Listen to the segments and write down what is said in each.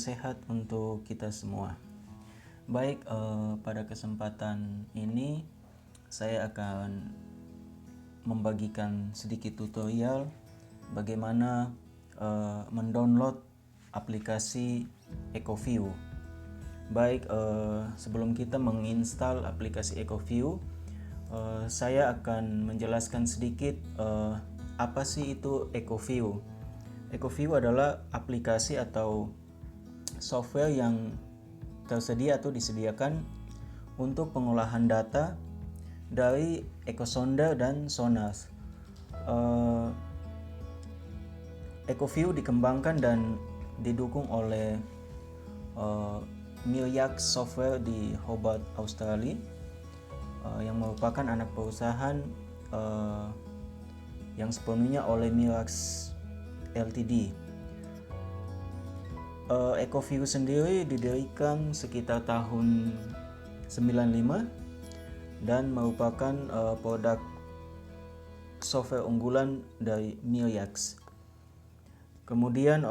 sehat untuk kita semua. Baik, pada kesempatan ini saya akan membagikan sedikit tutorial bagaimana mendownload aplikasi EcoView. Baik, sebelum kita menginstal aplikasi EcoView, saya akan menjelaskan sedikit apa sih itu EcoView. EcoView adalah aplikasi atau software yang tersedia atau disediakan untuk pengolahan data dari ekosonda dan sonar. EcoView dikembangkan dan didukung oleh Miyaks Software di Hobart, Australia, yang merupakan anak perusahaan yang sepenuhnya oleh Miyaks Ltd. EcoView sendiri didirikan sekitar tahun 95 dan merupakan produk software unggulan dari Miyaks. Kemudian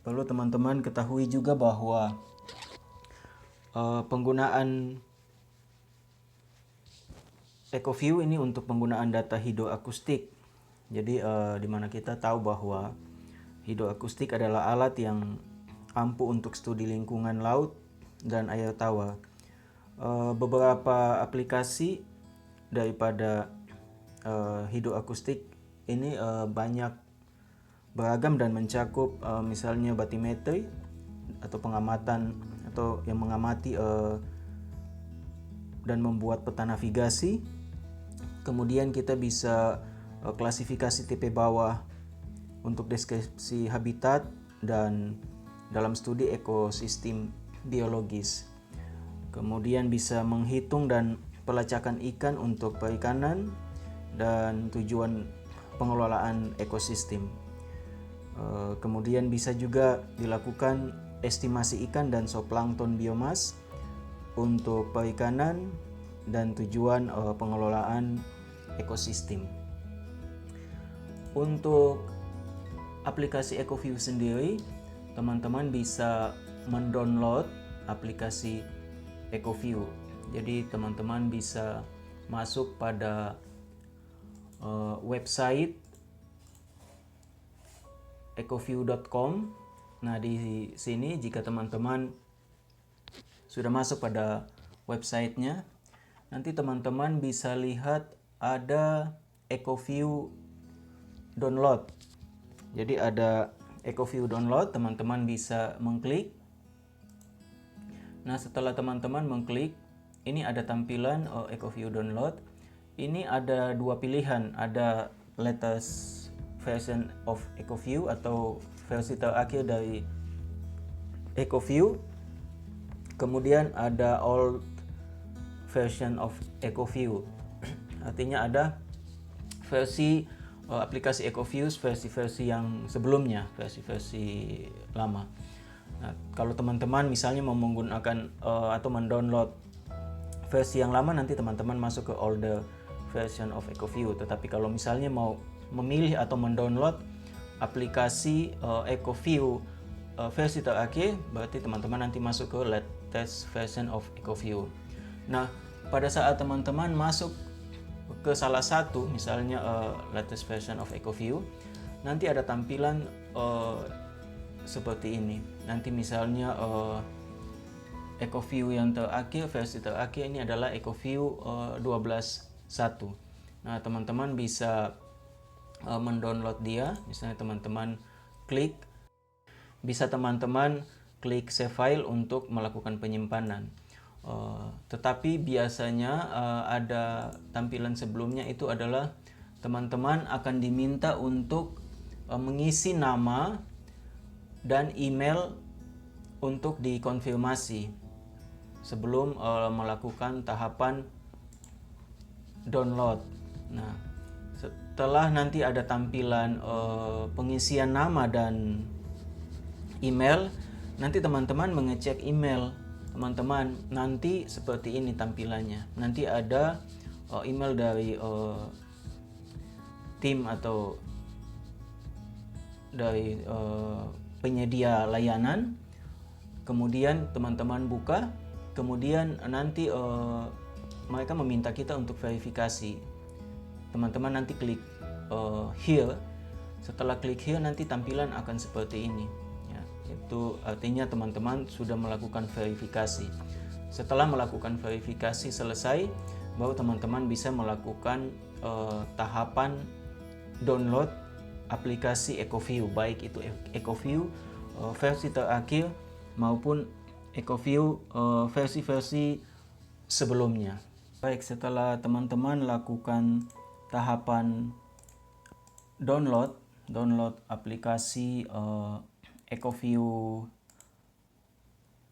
perlu teman-teman ketahui juga bahwa penggunaan EcoView ini untuk penggunaan data hidroakustik. Jadi di mana kita tahu bahwa hidroakustik adalah alat yang ampuh untuk studi lingkungan laut dan air tawar. Beberapa aplikasi daripada hidroakustik ini banyak beragam dan mencakup misalnya batimetri atau pengamatan atau yang mengamati dan membuat peta navigasi. Kemudian kita bisa klasifikasi tipe bawah untuk deskripsi habitat dan dalam studi ekosistem biologis. Kemudian bisa menghitung dan pelacakan ikan untuk perikanan dan tujuan pengelolaan ekosistem. Kemudian bisa juga dilakukan estimasi ikan dan zooplankton biomas untuk perikanan dan tujuan pengelolaan ekosistem. Untuk aplikasi EcoView sendiri, teman-teman bisa mendownload aplikasi EcoView. Jadi teman-teman bisa masuk pada website ecoview.com. Nah, di sini jika teman-teman sudah masuk pada websitenya, nanti teman-teman bisa lihat ada EcoView download. Jadi ada EcoView download, teman-teman bisa mengklik. Nah, setelah teman-teman mengklik, ini ada tampilan EcoView download. Ini ada dua pilihan, ada latest version of EcoView atau versi terakhir dari EcoView. Kemudian ada old version of EcoView. Artinya ada versi aplikasi EcoView versi-versi yang sebelumnya, versi-versi lama. Nah, kalau teman-teman misalnya mau menggunakan atau mendownload versi yang lama, nanti teman-teman masuk ke older version of EcoView. Tetapi kalau misalnya mau memilih atau mendownload aplikasi EcoView versi terakhir, berarti teman-teman nanti masuk ke latest version of EcoView. Nah, pada saat teman-teman masuk ke salah satu, misalnya latest version of EcoView, nanti ada tampilan seperti ini. Nanti misalnya EcoView yang terakhir, versi terakhir ini adalah EcoView 12.1. Nah, teman-teman bisa mendownload dia. Misalnya teman-teman bisa teman-teman klik save file untuk melakukan penyimpanan. Tetapi biasanya ada tampilan sebelumnya, itu adalah teman-teman akan diminta untuk mengisi nama dan email untuk dikonfirmasi sebelum melakukan tahapan download. Nah, setelah nanti ada tampilan pengisian nama dan email, nanti teman-teman mengecek email teman-teman, nanti seperti ini tampilannya. Nanti ada email dari tim atau dari penyedia layanan Kemudian teman-teman buka, kemudian nanti mereka meminta kita untuk verifikasi. Teman-teman nanti klik here. Setelah klik here nanti tampilan akan seperti ini ya. Itu artinya teman-teman sudah melakukan verifikasi. Setelah melakukan verifikasi selesai, baru teman-teman bisa melakukan tahapan download aplikasi EcoView, baik itu EcoView versi terakhir maupun EcoView versi-versi sebelumnya. Baik, setelah teman-teman lakukan tahapan download aplikasi EcoView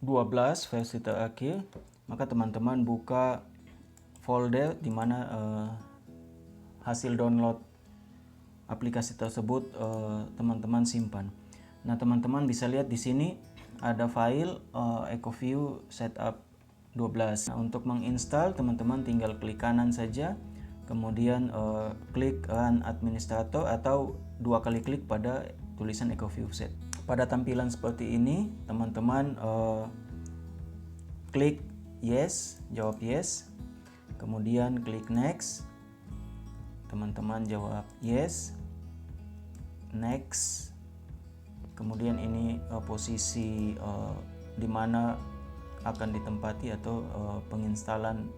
12 versi terakhir, maka teman-teman buka folder di mana hasil download aplikasi tersebut teman-teman simpan. Nah, teman-teman bisa lihat di sini ada file EcoView setup 12. Nah, untuk menginstal teman-teman tinggal klik kanan saja, kemudian klik run administrator atau 2 kali klik pada tulisan EcoView set. Pada tampilan seperti ini teman-teman klik yes, jawab yes, kemudian klik next, teman-teman jawab yes, next, kemudian ini posisi di mana akan ditempati atau penginstalan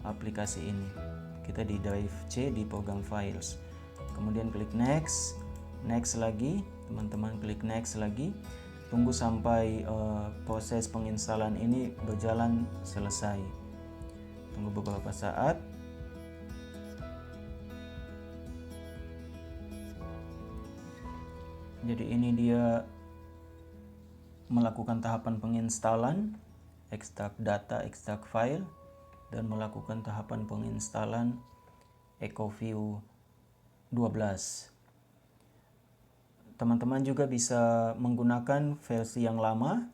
aplikasi ini. Kita di drive C di program files, kemudian klik next, next lagi, teman-teman klik next lagi, tunggu sampai proses penginstalan ini berjalan selesai. Tunggu beberapa saat. Jadi ini dia melakukan tahapan penginstalan, ekstrak data, ekstrak file, dan melakukan tahapan penginstalan EcoView 12. Teman-teman juga bisa menggunakan versi yang lama,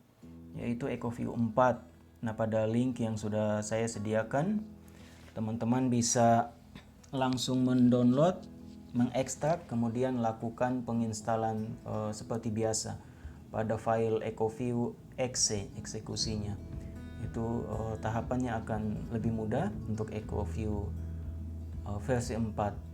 yaitu EcoView 4. Nah, pada link yang sudah saya sediakan, teman-teman bisa langsung mendownload, mengekstrak, kemudian lakukan penginstalan seperti biasa pada file EcoView exe, eksekusinya. Itu tahapannya akan lebih mudah untuk EcoView versi 4.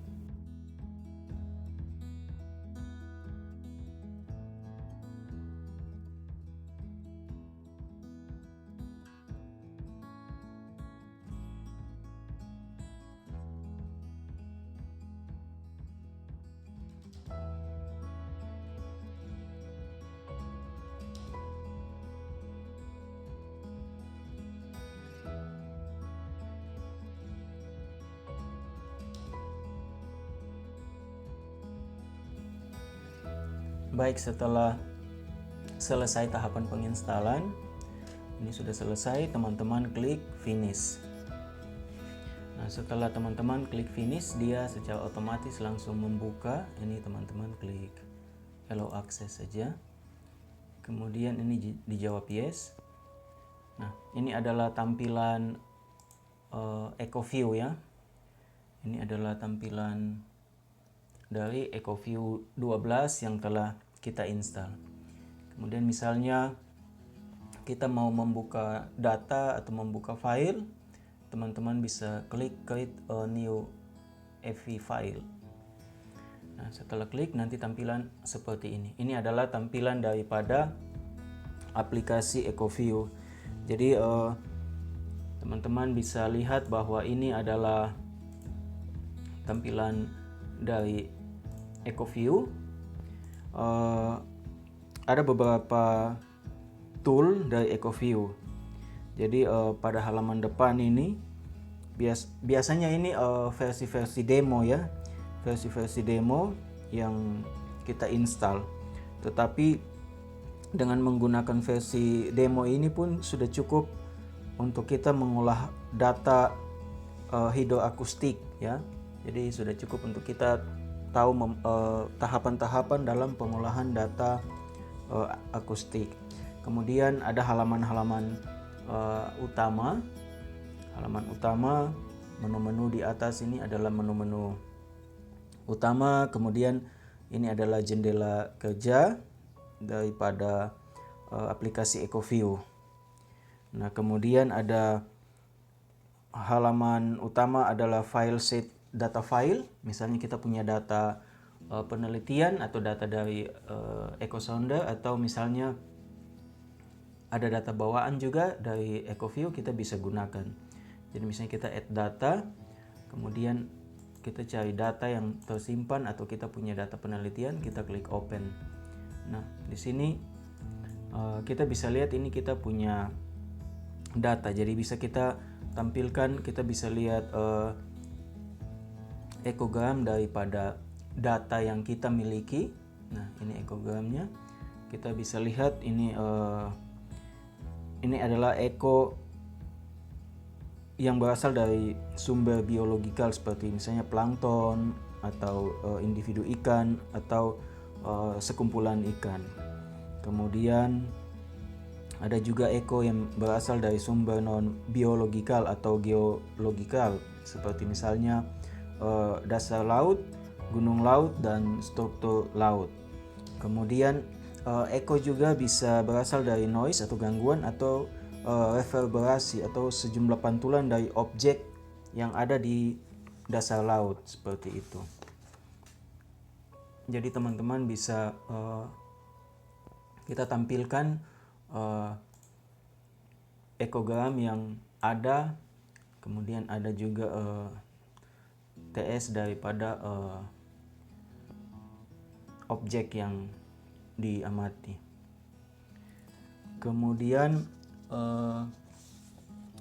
Baik, setelah selesai tahapan penginstalan, ini sudah selesai, teman-teman klik finish. Nah, setelah teman-teman klik finish, dia secara otomatis langsung membuka. Ini teman-teman klik allow access saja, kemudian ini dijawab yes. Nah, ini adalah tampilan EcoView ya. Ini adalah tampilan dari EcoView 12 yang telah kita install. Kemudian misalnya kita mau membuka data atau membuka file, teman-teman bisa klik create a new FV file. Nah, setelah klik nanti tampilan seperti ini. Ini adalah tampilan daripada aplikasi EcoView. Jadi teman-teman bisa lihat bahwa ini adalah tampilan dari EcoView. Ada beberapa tool dari EcoView. Jadi pada halaman depan ini biasanya ini versi-versi demo ya, versi-versi demo yang kita install. Tetapi dengan menggunakan versi demo ini pun sudah cukup untuk kita mengolah data hidroakustik ya. Jadi sudah cukup untuk kita tahu tahapan-tahapan dalam pengolahan data akustik. Kemudian ada halaman-halaman utama. Halaman utama, menu-menu di atas ini adalah menu-menu utama. Kemudian ini adalah jendela kerja daripada aplikasi EcoView. Nah, kemudian ada halaman utama adalah file set data file. Misalnya kita punya data penelitian atau data dari EcoSounder, atau misalnya ada data bawaan juga dari EcoView, kita bisa gunakan. Jadi misalnya kita add data, kemudian kita cari data yang tersimpan atau kita punya data penelitian, kita klik open. Nah, di sini kita bisa lihat ini kita punya data. Jadi bisa kita tampilkan, kita bisa lihat ekogram daripada data yang kita miliki. Nah, ini ekogramnya. Kita bisa lihat ini adalah eko yang berasal dari sumber biologikal seperti misalnya plankton atau individu ikan atau sekumpulan ikan. Kemudian ada juga eko yang berasal dari sumber non biologikal atau geologikal seperti misalnya dasar laut, gunung laut, dan struktur laut. Kemudian eko juga bisa berasal dari noise atau gangguan atau reverberasi atau sejumlah pantulan dari objek yang ada di dasar laut seperti itu. Jadi teman-teman bisa kita tampilkan ekogram yang ada, kemudian ada juga TS daripada objek yang diamati. Kemudian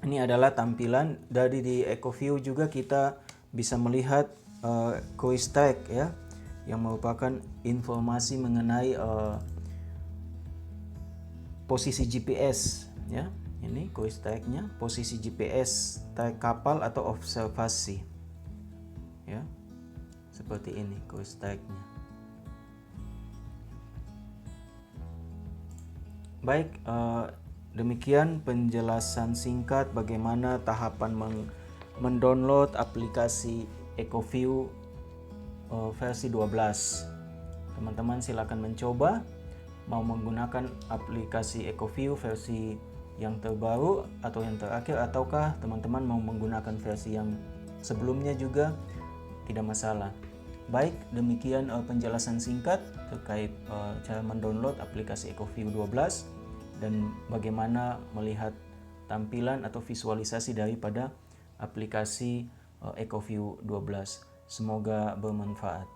ini adalah tampilan dari di EcoView. Juga kita bisa melihat cruise track ya, yang merupakan informasi mengenai posisi GPS ya. Ini cruise track-nya, posisi GPS track kapal atau observasi ya, seperti ini cruise track-nya. Baik, demikian penjelasan singkat bagaimana tahapan mendownload aplikasi EcoView versi 12. Teman-teman silakan mencoba mau menggunakan aplikasi EcoView versi yang terbaru atau yang terakhir, ataukah teman-teman mau menggunakan versi yang sebelumnya juga, tidak masalah. Baik, demikian penjelasan singkat terkait cara mendownload aplikasi EcoView 12 dan bagaimana melihat tampilan atau visualisasi daripada aplikasi EcoView 12. Semoga bermanfaat.